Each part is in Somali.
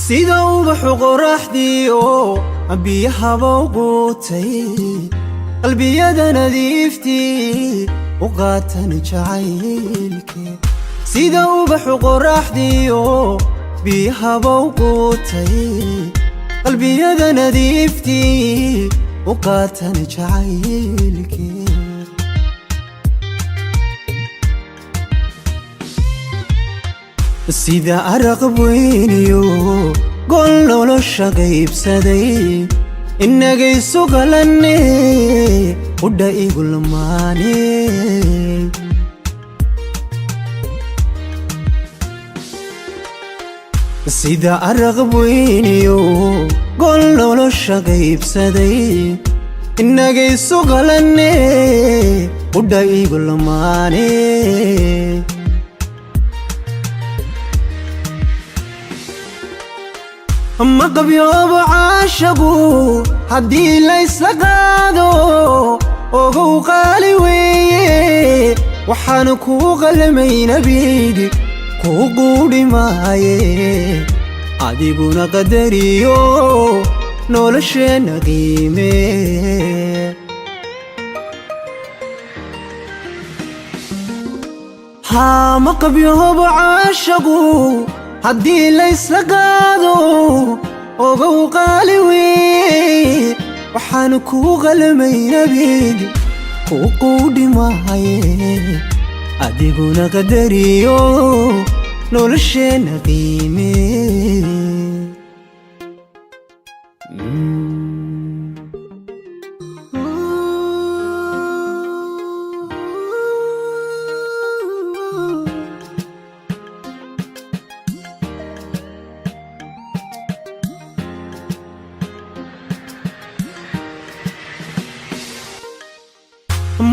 sida ubaxu qoraxdii oo biyahaba u quutay qalbiyada nadiiftii u qaatan jacaylkee sida ubaxu qoraxdii oo biyahaba u quutay qalbiyada nadiiftii u qaatan jacaylkee sida araq weyniyo gol nolosha qaybsaday innagay sugalanne udha igu lamaane sida araq weyniyo gol nolosha qaybsaday innagay sugalanne udha igu lamaane ما قبيوب عاشقو حدي ليس لقادو وقو قالي ويه وحانكو غلمين بيدي كو قولي مايه عديقونا قدريو نولشينا قيمه ها ما قبيوب عاشقو haddii laysla qaado ogow qaali wey waxaan kuu qalmaynabid kuu quudhi mahaye adiguna qadariyo nolosheena qiime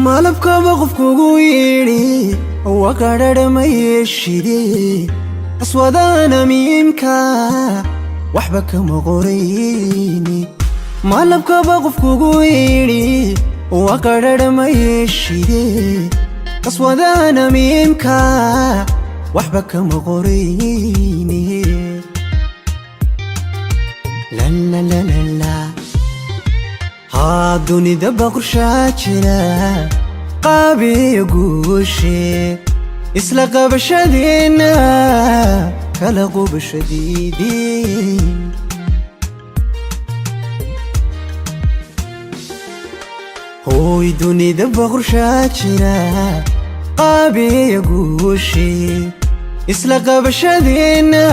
malabka qofkugu yiri waqarada ma yeeshide aswadana miimka waxba kama qorayni malabka qofkugu yiri waqarada ma yeeshide aswadana miimka waxba kama qorayni la la la la la هادوني دبق شاكرا قابي يقوشي إسلق بشدينا كلقوا بشديدين هو يدوني دبق شاكرا قابي يقوشي إسلق بشدينا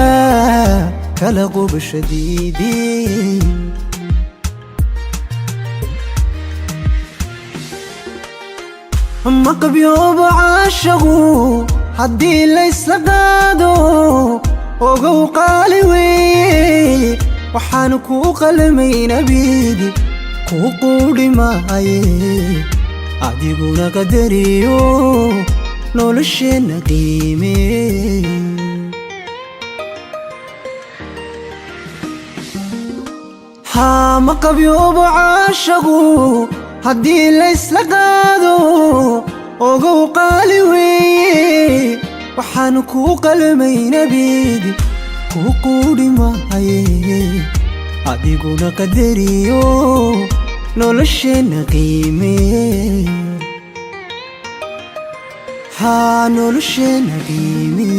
كلقوا بشديدين ما قبيوب عاشقو حدي ليس لقادو وقو قالي وي وحانكو قلمين بيدي كو قولي مايه عديقونا قدريو نولشينا قيمه ها ما قبيوب عاشقو haddii laysla qaado ogow qaali wey waxaan kuu qalmaynabid kuu quudhi mahaye adiguna qadariyo nolosheena qiime haa nolosheena qiime